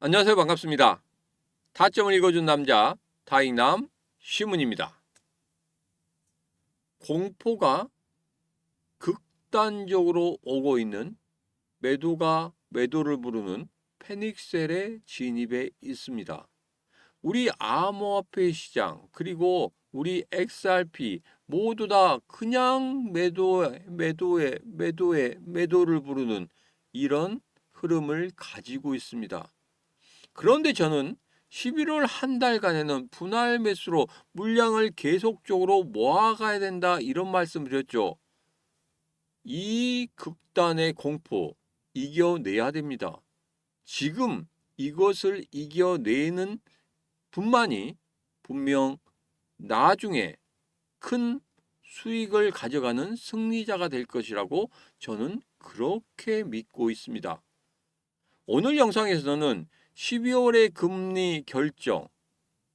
안녕하세요. 반갑습니다. 타점을 읽어준 남자 다익남 시문입니다. 공포가 극단적으로 오고 있는 매도가 매도를 부르는 패닉셀의 진입에 있습니다. 우리 암호화폐 시장 그리고 우리 XRP 모두 다 그냥 매도를 부르는 이런 흐름을 가지고 있습니다. 그런데 저는 11월 한 달간에는 분할 매수로 물량을 계속적으로 모아가야 된다 이런 말씀을 드렸죠. 이 극단의 공포 이겨내야 됩니다. 지금 이것을 이겨내는 분만이 분명 나중에 큰 수익을 가져가는 승리자가 될 것이라고 저는 그렇게 믿고 있습니다. 오늘 영상에서는 12월의 금리 결정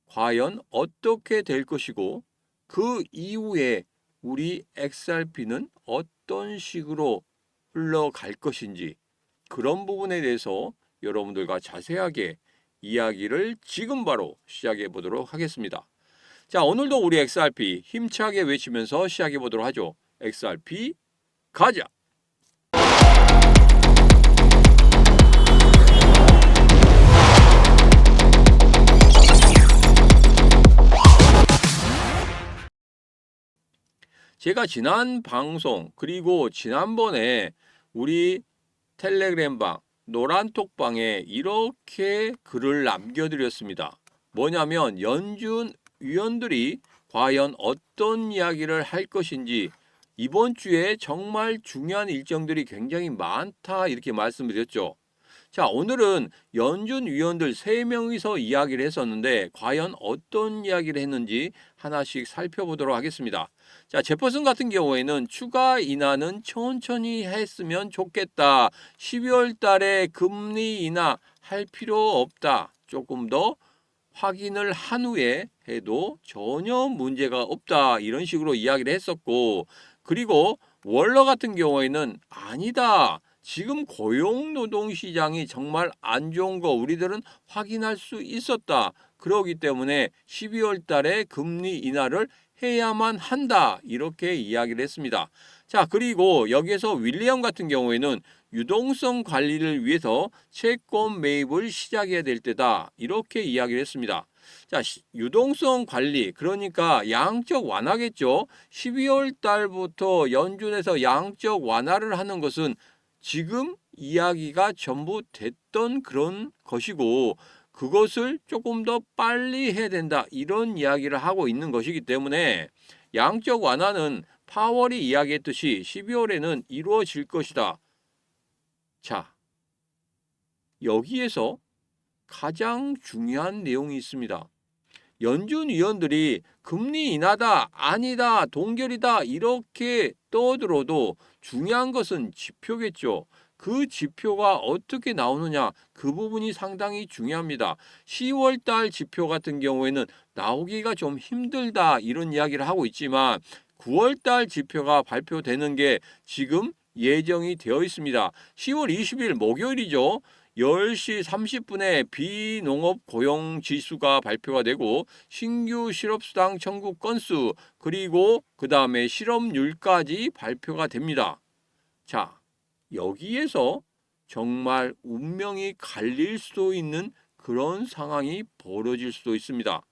과연 어떻게 될 것이고 그 이후에 우리 XRP는 어떤 식으로 흘러갈 것인지 그런 부분에 대해서 여러분들과 자세하게 이야기를 지금 바로 시작해 보도록 하겠습니다. 자, 오늘도 우리 XRP 힘차게 외치면서 시작해 보도록 하죠. XRP 가자! 제가 지난 방송 그리고 지난번에 우리 텔레그램방 노란톡방에 이렇게 글을 남겨드렸습니다. 뭐냐면 연준 위원들이 과연 어떤 이야기를 할 것인지 이번 주에 정말 중요한 일정들이 굉장히 많다 이렇게 말씀드렸죠. 자, 오늘은 연준 위원들 3명이서 이야기를 했었는데 과연 어떤 이야기를 했는지 하나씩 살펴보도록 하겠습니다. 자, 제퍼슨 같은 경우에는 추가 인하는 천천히 했으면 좋겠다. 12월 달에 금리 인하 할 필요 없다. 조금 더 확인을 한 후에 해도 전혀 문제가 없다. 이런 식으로 이야기를 했었고, 그리고 월러 같은 경우에는 아니다. 지금 고용노동시장이 정말 안 좋은 거 우리들은 확인할 수 있었다. 그러기 때문에 12월 달에 금리 인하를 해야만 한다. 이렇게 이야기를 했습니다. 자, 그리고 여기에서 윌리엄 같은 경우에는 유동성 관리를 위해서 채권 매입을 시작해야 될 때다. 이렇게 이야기를 했습니다. 자, 유동성 관리, 그러니까 양적 완화겠죠. 12월 달부터 연준에서 양적 완화를 하는 것은 지금 이야기가 전부 됐던 그런 것이고 그것을 조금 더 빨리 해야 된다. 이런 이야기를 하고 있는 것이기 때문에 양적 완화는 파월이 이야기했듯이 12월에는 이루어질 것이다. 자, 여기에서 가장 중요한 내용이 있습니다. 연준 위원들이 금리 인하다, 아니다, 동결이다 이렇게 떠들어도 중요한 것은 지표겠죠. 그 지표가 어떻게 나오느냐 그 부분이 상당히 중요합니다. 10월 달 지표 같은 경우에는 나오기가 좀 힘들다 이런 이야기를 하고 있지만 9월 달 지표가 발표되는 게 지금 예정이 되어 있습니다. 10월 20일 목요일이죠. 10시 30분에 비농업 고용 지수가 발표가 되고 신규 실업수당 청구 건수 그리고 그 다음에 실업률까지 발표가 됩니다. 자, 여기에서 정말 운명이 갈릴 수도 있는 그런 상황이 벌어질 수도 있습니다.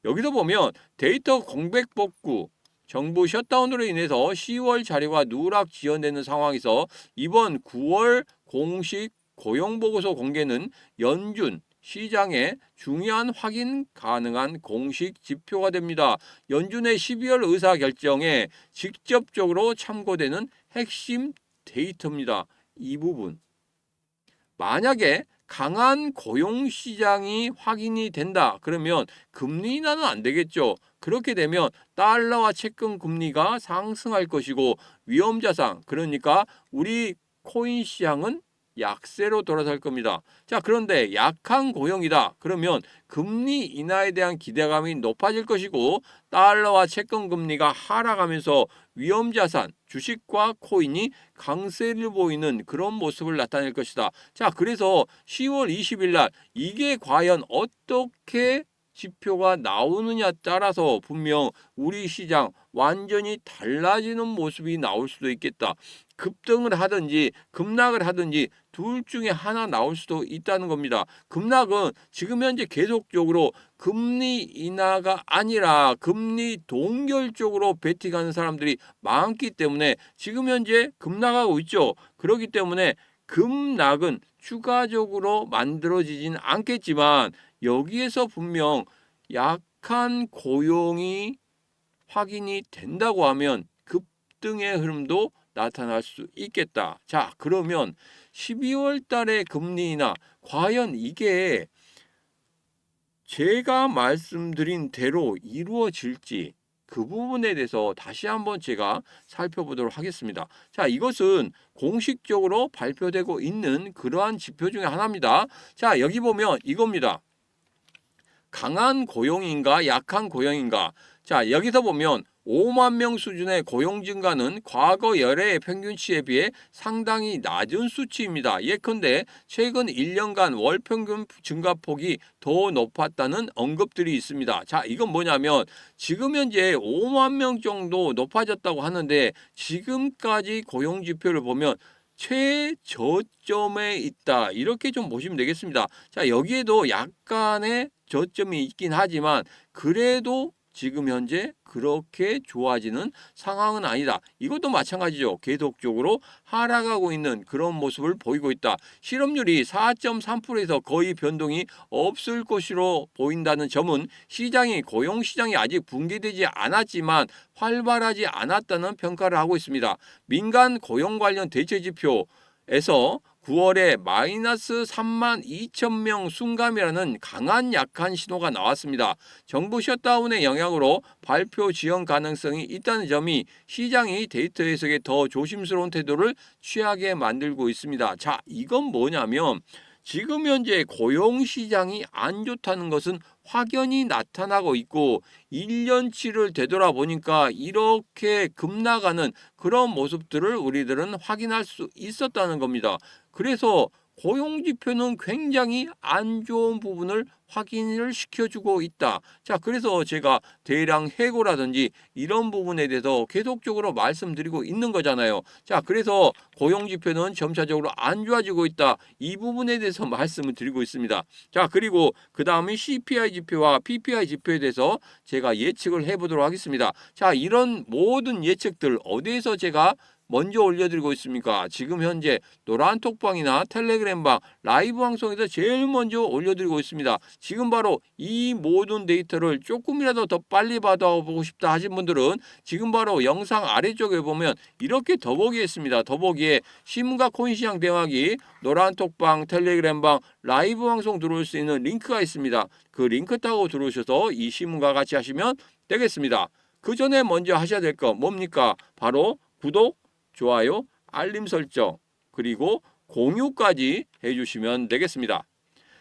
여기서 보면 데이터 공백 복구 정부 셧다운으로 인해서 10월 자료가 누락 지연되는 상황에서 이번 9월 공식 고용보고서 공개는 연준 시장에 중요한 확인 가능한 공식 지표가 됩니다. 연준의 12월 의사결정에 직접적으로 참고되는 핵심 데이터입니다. 이 부분. 만약에 강한 고용시장이 확인이 된다. 그러면 금리 인하는 안 되겠죠. 그렇게 되면 달러와 채권 금리가 상승할 것이고 위험자산 그러니까 우리 코인 시장은 약세로 돌아설 겁니다. 자, 그런데 약한 고용이다. 그러면 금리 인하에 대한 기대감이 높아질 것이고 달러와 채권 금리가 하락하면서 위험자산, 주식과 코인이 강세를 보이는 그런 모습을 나타낼 것이다. 자, 그래서 10월 20일 날 이게 과연 어떻게 지표가 나오느냐 따라서 분명 우리 시장 완전히 달라지는 모습이 나올 수도 있겠다. 급등을 하든지 급락을 하든지 둘 중에 하나 나올 수도 있다는 겁니다. 급락은 지금 현재 계속적으로 금리 인하가 아니라 금리 동결 쪽으로 베팅하는 사람들이 많기 때문에 지금 현재 급락하고 있죠. 그렇기 때문에 급락은 추가적으로 만들어지진 않겠지만 여기에서 분명 약한 고용이 확인이 된다고 하면 급등의 흐름도 나타날 수 있겠다. 자, 그러면 12월 달의 금리 인하 과연 이게 제가 말씀드린 대로 이루어질지 그 부분에 대해서 다시 한번 제가 살펴보도록 하겠습니다. 자, 이것은 공식적으로 발표되고 있는 그러한 지표 중에 하나입니다. 자, 여기 보면 이겁니다. 강한 고용인가 약한 고용인가. 자, 여기서 보면 5만 명 수준의 고용 증가는 과거 열해의 평균치에 비해 상당히 낮은 수치입니다. 예컨대 최근 1년간 월 평균 증가폭이 더 높았다는 언급들이 있습니다. 자, 이건 뭐냐면 지금 현재 5만 명 정도 높아졌다고 하는데 지금까지 고용 지표를 보면 최저점에 있다. 이렇게 좀 보시면 되겠습니다. 자, 여기에도 약간의 저점이 있긴 하지만 그래도 지금 현재 그렇게 좋아지는 상황은 아니다. 이것도 마찬가지죠. 계속적으로 하락하고 있는 그런 모습을 보이고 있다. 실업률이 4.3%에서 거의 변동이 없을 것으로 보인다는 점은 시장이 고용시장이 아직 붕괴되지 않았지만 활발하지 않았다는 평가를 하고 있습니다. 민간 고용 관련 대체지표에서 9월에 마이너스 3만 2천 명 순감이라는 강한 약한 신호가 나왔습니다. 정부 셧다운의 영향으로 발표 지연 가능성이 있다는 점이 시장이 데이터 해석에 더 조심스러운 태도를 취하게 만들고 있습니다. 자, 이건 뭐냐면 지금 현재 고용시장이 안 좋다는 것은 확연히 나타나고 있고 1년치를 되돌아보니까 이렇게 급나가는 그런 모습들을 우리들은 확인할 수 있었다는 겁니다. 그래서 고용지표는 굉장히 안 좋은 부분을 확인을 시켜주고 있다. 자, 그래서 제가 대량 해고라든지 이런 부분에 대해서 계속적으로 말씀드리고 있는 거잖아요. 자, 그래서 고용지표는 점차적으로 안 좋아지고 있다. 이 부분에 대해서 말씀을 드리고 있습니다. 자, 그리고 그 다음에 CPI 지표와 PPI 지표에 대해서 제가 예측을 해보도록 하겠습니다. 자, 이런 모든 예측들 어디에서 제가 먼저 올려드리고 있습니까? 지금 현재 노란톡방이나 텔레그램방 라이브 방송에서 제일 먼저 올려드리고 있습니다. 지금 바로 이 모든 데이터를 조금이라도 더 빨리 받아보고 싶다 하신 분들은 지금 바로 영상 아래쪽에 보면 이렇게 더보기에 있습니다. 더보기에 신문과 코인시장 대화기 노란톡방 텔레그램방 라이브 방송 들어올 수 있는 링크가 있습니다. 그 링크 타고 들어오셔서 이 신문과 같이 하시면 되겠습니다. 그 전에 먼저 하셔야 될 거 뭡니까? 바로 구독, 좋아요, 알림 설정, 그리고 공유까지 해주시면 되겠습니다.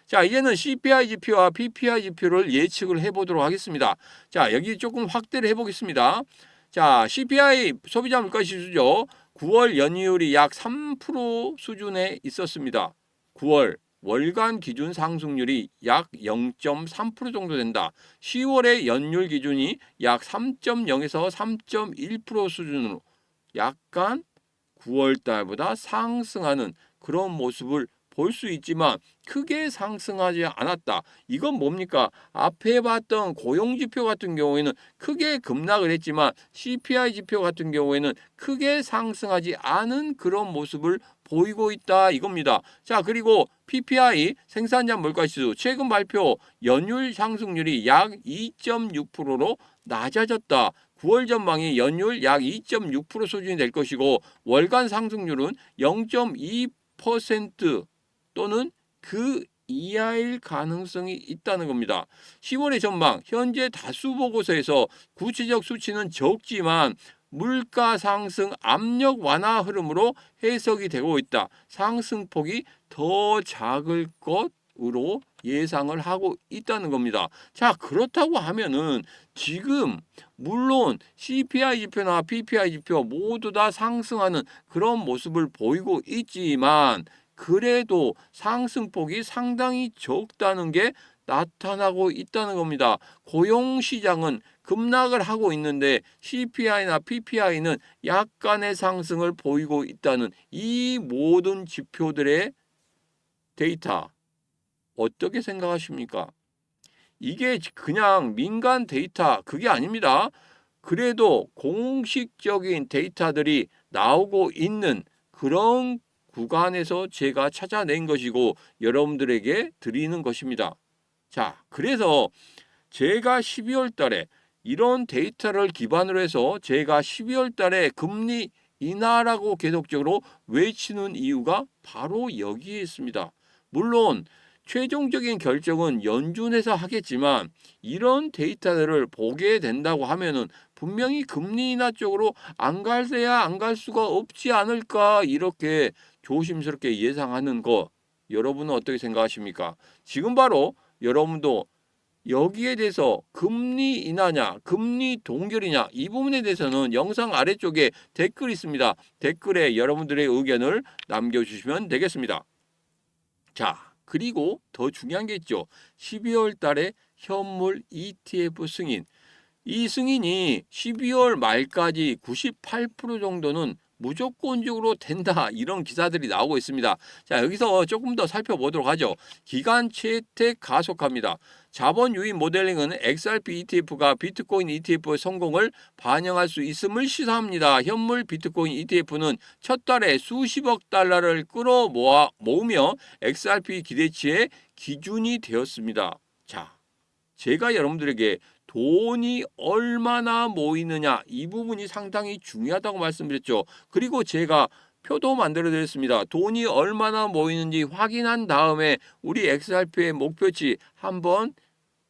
자, 이제는 CPI 지표와 PPI 지표를 예측을 해보도록 하겠습니다. 자, 여기 조금 확대를 해보겠습니다. 자, CPI 소비자 물가지수죠. 9월 연이율이 약 3% 수준에 있었습니다. 9월 월간 기준 상승률이 약 0.3% 정도 된다. 10월의 연율 기준이 약 3.0에서 3.1% 수준으로 약간 9월 달보다 상승하는 그런 모습을 볼 수 있지만 크게 상승하지 않았다. 이건 뭡니까? 앞에 봤던 고용지표 같은 경우에는 크게 급락을 했지만 CPI 지표 같은 경우에는 크게 상승하지 않은 그런 모습을 보이고 있다 이겁니다. 자, 그리고 PPI 생산자 물가지수 최근 발표 연율 상승률이 약 2.6%로 낮아졌다. 9월 전망이 연율 약 2.6% 수준이 될 것이고 월간 상승률은 0.2% 또는 그 이하일 가능성이 있다는 겁니다. 10월의 전망 현재 다수 보고서에서 구체적 수치는 적지만 물가 상승 압력 완화 흐름으로 해석이 되고 있다. 상승폭이 더 작을 것으로 예상을 하고 있다는 겁니다. 자, 그렇다고 하면은 지금 물론 CPI 지표나 PPI 지표 모두 다 상승하는 그런 모습을 보이고 있지만 그래도 상승폭이 상당히 적다는 게 나타나고 있다는 겁니다. 고용시장은 급락을 하고 있는데 CPI나 PPI는 약간의 상승을 보이고 있다는 이 모든 지표들의 데이터 어떻게 생각하십니까? 이게 그냥 민간 데이터 그게 아닙니다. 그래도 공식적인 데이터들이 나오고 있는 그런 구간에서 제가 찾아낸 것이고 여러분들에게 드리는 것입니다. 자, 그래서 제가 12월 달에 이런 데이터를 기반으로 해서 제가 12월 달에 금리 인하라고 계속적으로 외치는 이유가 바로 여기에 있습니다. 물론 최종적인 결정은 연준에서 하겠지만 이런 데이터들을 보게 된다고 하면은 분명히 금리 인하 쪽으로 안 갈래야 안 갈 수가 없지 않을까 이렇게 조심스럽게 예상하는 거 여러분은 어떻게 생각하십니까? 지금 바로 여러분도 여기에 대해서 금리 인하냐, 금리 동결이냐 이 부분에 대해서는 영상 아래쪽에 댓글이 있습니다. 댓글에 여러분들의 의견을 남겨주시면 되겠습니다. 자, 그리고 더 중요한 게 있죠. 12월 달에 현물 ETF 승인. 이 승인이 12월 말까지 98% 정도는 무조건적으로 된다. 이런 기사들이 나오고 있습니다. 자, 여기서 조금 더 살펴보도록 하죠. 기간 채택 가속합니다. 자본 유입 모델링은 XRP ETF가 비트코인 ETF의 성공을 반영할 수 있음을 시사합니다. 현물 비트코인 ETF는 첫 달에 수십억 달러를 모으며 XRP 기대치의 기준이 되었습니다. 자, 제가 여러분들에게 돈이 얼마나 모이느냐 이 부분이 상당히 중요하다고 말씀드렸죠. 그리고 제가 표도 만들어 드렸습니다. 돈이 얼마나 모이는지 확인한 다음에 우리 XRP의 목표치 한번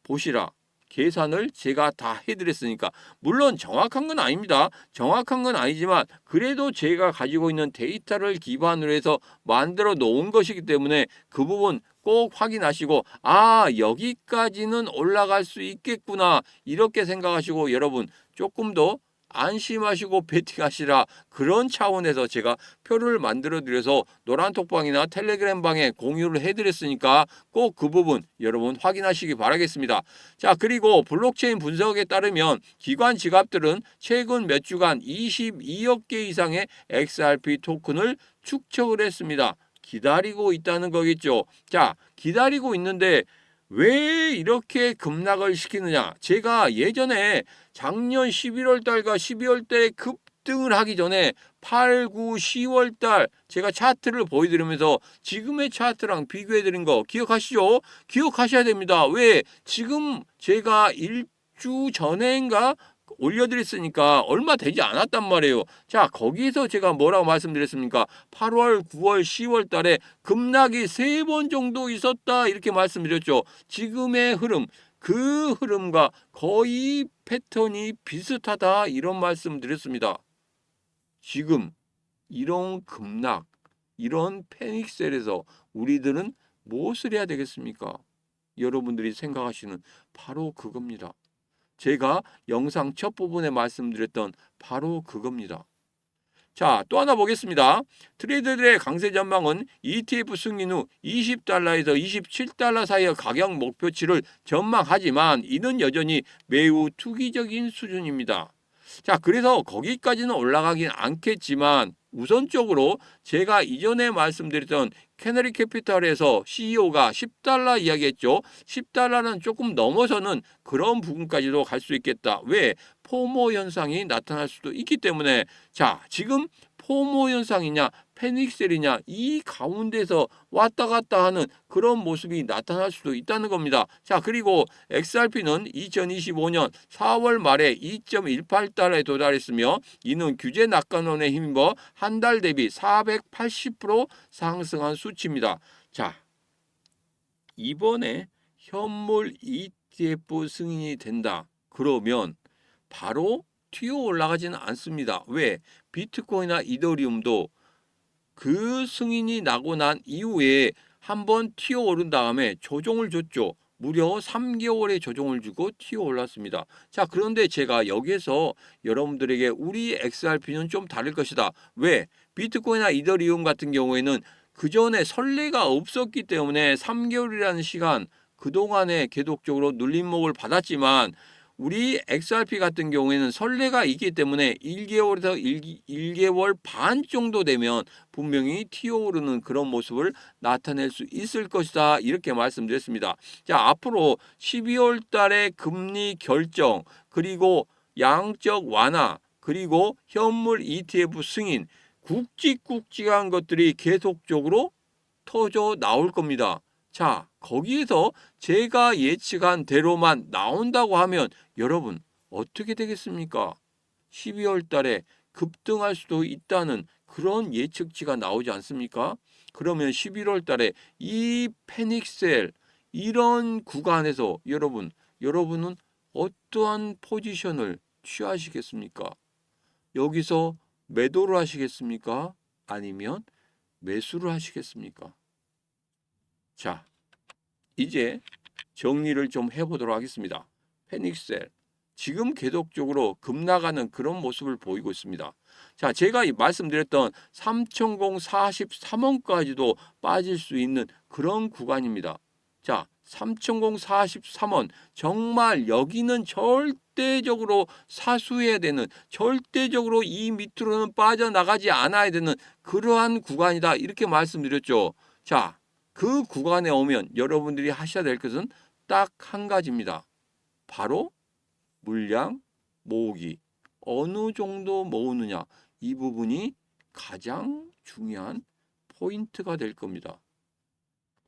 보시라. 계산을 제가 다 해드렸으니까 물론 정확한 건 아닙니다. 정확한 건 아니지만 그래도 제가 가지고 있는 데이터를 기반으로 해서 만들어 놓은 것이기 때문에 그 부분 꼭 확인하시고 아 여기까지는 올라갈 수 있겠구나 이렇게 생각하시고 여러분 조금 더 안심하시고 베팅하시라 그런 차원에서 제가 표를 만들어 드려서 노란톡방이나 텔레그램 방에 공유를 해드렸으니까 꼭 그 부분 여러분 확인하시기 바라겠습니다. 자, 그리고 블록체인 분석에 따르면 기관 지갑들은 최근 몇 주간 22억 개 이상의 XRP 토큰을 축적을 했습니다. 기다리고 있다는 거겠죠. 자, 기다리고 있는데 왜 이렇게 급락을 시키느냐? 제가 예전에 작년 11월 달과 12월 달에 급등을 하기 전에 8, 9, 10월 달 제가 차트를 보여드리면서 지금의 차트랑 비교해 드린 거 기억하시죠? 기억하셔야 됩니다. 왜? 지금 제가 일주 전에인가 올려드렸으니까 얼마 되지 않았단 말이에요. 자, 거기서 제가 뭐라고 말씀드렸습니까? 8월, 9월, 10월 달에 급락이 3번 정도 있었다 이렇게 말씀드렸죠. 지금의 흐름, 그 흐름과 거의 패턴이 비슷하다 이런 말씀 드렸습니다. 지금 이런 급락, 이런 패닉셀에서 우리들은 무엇을 해야 되겠습니까? 여러분들이 생각하시는 바로 그겁니다. 제가 영상 첫 부분에 말씀드렸던 바로 그겁니다. 자, 또 하나 보겠습니다. 트레이더들의 강세 전망은 ETF 승인 후 20달러에서 27달러 사이의 가격 목표치를 전망하지만 이는 여전히 매우 투기적인 수준입니다. 자, 그래서 거기까지는 올라가긴 않겠지만 우선적으로 제가 이전에 말씀드렸던 캐너리 캐피탈에서 CEO가 10달러 이야기했죠. 10달러는 조금 넘어서는 그런 부분까지도 갈 수 있겠다. 왜? 포모 현상이 나타날 수도 있기 때문에 자, 지금 포모 현상이냐 패닉셀이냐 이 가운데서 왔다 갔다 하는 그런 모습이 나타날 수도 있다는 겁니다. 자, 그리고 XRP는 2025년 4월 말에 2.18달러에 도달했으며 이는 규제 낙관론에 힘입어 한 달 대비 480% 상승한 수치입니다. 자, 이번에 현물 ETF 승인이 된다. 그러면 바로 튀어 올라가지는 않습니다. 왜? 비트코인이나 이더리움도 그 승인이 나고 난 이후에 한번 튀어 오른 다음에 조정을 줬죠. 무려 3개월의 조정을 주고 튀어 올랐습니다. 자, 그런데 제가 여기에서 여러분들에게 우리 XRP는 좀 다를 것이다. 왜? 비트코인이나 이더리움 같은 경우에는 그 전에 선례가 없었기 때문에 3개월이라는 시간 그동안에 계속적으로 눌림목을 받았지만 우리 XRP 같은 경우에는 선례가 있기 때문에 1개월에서 1개월 반 정도 되면 분명히 튀어오르는 그런 모습을 나타낼 수 있을 것이다. 이렇게 말씀드렸습니다. 자, 앞으로 12월 달에 금리 결정, 그리고 양적 완화, 그리고 현물 ETF 승인, 굵직굵직한 것들이 계속적으로 터져 나올 겁니다. 자, 거기에서 제가 예측한 대로만 나온다고 하면 여러분 어떻게 되겠습니까? 12월 달에 급등할 수도 있다는 그런 예측치가 나오지 않습니까? 그러면 11월 달에 이 패닉셀 이런 구간에서 여러분은 어떠한 포지션을 취하시겠습니까? 여기서 매도를 하시겠습니까? 아니면 매수를 하시겠습니까? 자, 이제 정리를 좀 해보도록 하겠습니다. 패닉셀 지금 계속적으로 급나가는 그런 모습을 보이고 있습니다. 자, 제가 말씀드렸던 3,043원까지도 빠질 수 있는 그런 구간입니다. 자, 3,043원 정말 여기는 절대적으로 사수해야 되는, 절대적으로 이 밑으로는 빠져나가지 않아야 되는 그러한 구간이다 이렇게 말씀드렸죠. 자, 그 구간에 오면 여러분들이 하셔야 될 것은 딱 한 가지입니다. 바로 물량 모으기. 어느 정도 모으느냐. 이 부분이 가장 중요한 포인트가 될 겁니다.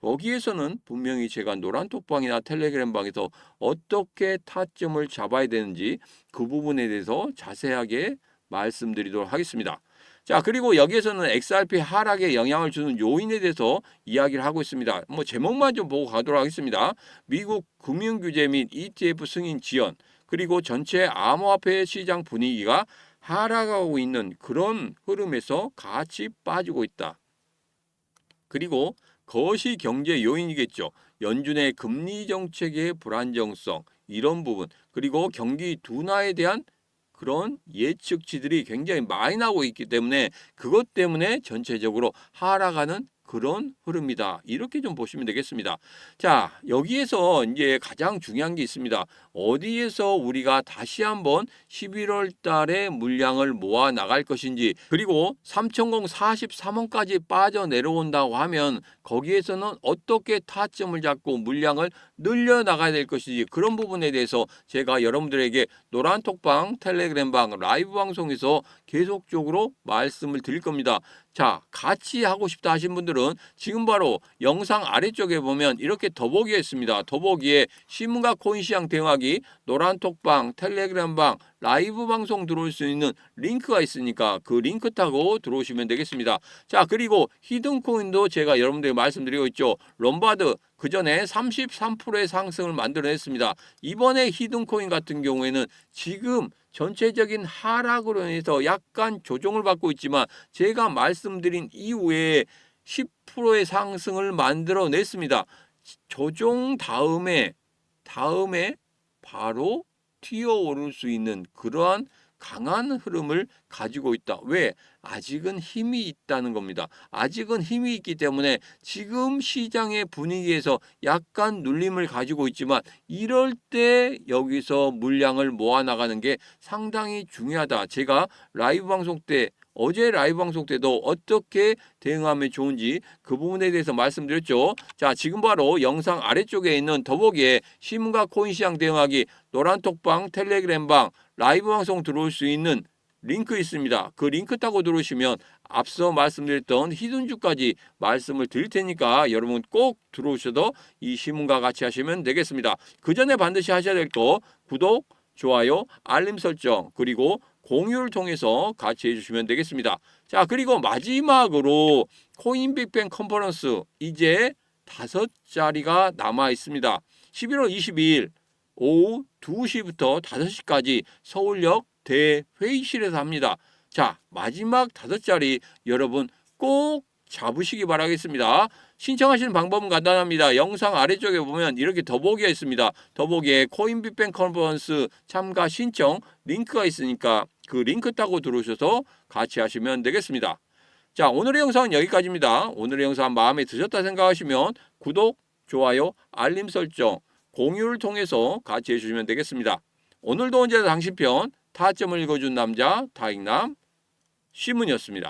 거기에서는 분명히 제가 노란톡방이나 텔레그램방에서 어떻게 타점을 잡아야 되는지 그 부분에 대해서 자세하게 말씀드리도록 하겠습니다. 자, 그리고 여기에서는 XRP 하락에 영향을 주는 요인에 대해서 이야기를 하고 있습니다. 제목만 좀 보고 가도록 하겠습니다. 미국 금융규제 및 ETF 승인 지연, 그리고 전체 암호화폐 시장 분위기가 하락하고 있는 그런 흐름에서 같이 빠지고 있다. 그리고 거시 경제 요인이겠죠. 연준의 금리 정책의 불안정성, 이런 부분, 그리고 경기 둔화에 대한 그런 예측치들이 굉장히 많이 나오고 있기 때문에 그것 때문에 전체적으로 하락하는 그런 흐름이다. 이렇게 좀 보시면 되겠습니다. 자, 여기에서 이제 가장 중요한 게 있습니다. 어디에서 우리가 다시 한번 11월 달에 물량을 모아 나갈 것인지, 그리고 3,043원까지 빠져 내려온다고 하면 거기에서는 어떻게 타점을 잡고 물량을 늘려 나가야 될 것인지, 그런 부분에 대해서 제가 여러분들에게 노란톡방, 텔레그램방, 라이브 방송에서 계속적으로 말씀을 드릴 겁니다. 자, 같이 하고 싶다 하신 분들은 지금 바로 영상 아래쪽에 보면 이렇게 더보기가 있습니다. 더보기에 신문과 코인시장 대응하기, 노란톡방, 텔레그램방, 라이브 방송 들어올 수 있는 링크가 있으니까 그 링크 타고 들어오시면 되겠습니다. 자, 그리고 히든코인도 제가 여러분들에게 말씀드리고 있죠. 롬바드 그 전에 33%의 상승을 만들어냈습니다. 이번에 히든코인 같은 경우에는 지금 전체적인 하락으로 인해서 약간 조정을 받고 있지만 제가 말씀드린 이후에 10%의 상승을 만들어냈습니다. 조정 다음에 바로 튀어오를 수 있는 그러한 강한 흐름을 가지고 있다. 왜? 아직은 힘이 있다는 겁니다. 아직은 힘이 있기 때문에 지금 시장의 분위기에서 약간 눌림을 가지고 있지만 이럴 때 여기서 물량을 모아나가는 게 상당히 중요하다. 제가 라이브 방송 때 어제 라이브 방송 때도 어떻게 대응하면 좋은지 그 부분에 대해서 말씀드렸죠. 자, 지금 바로 영상 아래쪽에 있는 더보기에 신문과 코인시장 대응하기, 노란톡방, 텔레그램방, 라이브 방송 들어올 수 있는 링크 있습니다. 그 링크 타고 들어오시면 앞서 말씀드렸던 히든주까지 말씀을 드릴 테니까 여러분 꼭 들어오셔서 이 신문과 같이 하시면 되겠습니다. 그 전에 반드시 하셔야 될 거 구독, 좋아요, 알림 설정, 그리고 공유를 통해서 같이 해주시면 되겠습니다. 자, 그리고 마지막으로 코인 빅뱅 컨퍼런스 이제 5자리가 남아 있습니다. 11월 22일 오후 2시부터 5시까지 서울역 대회의실에서 합니다. 자, 마지막 5자리 여러분 꼭 잡으시기 바라겠습니다. 신청하시는 방법은 간단합니다. 영상 아래쪽에 보면 이렇게 더보기가 있습니다. 더보기에 코인빅뱅 컨퍼런스 참가 신청 링크가 있으니까 그 링크 따고 들어오셔서 같이 하시면 되겠습니다. 자, 오늘의 영상은 여기까지입니다. 오늘의 영상 마음에 드셨다 생각하시면 구독, 좋아요, 알림 설정, 공유를 통해서 같이 해주시면 되겠습니다. 오늘도 언제나 당신 편 타점을 읽어준 남자 타익남 시문이었습니다.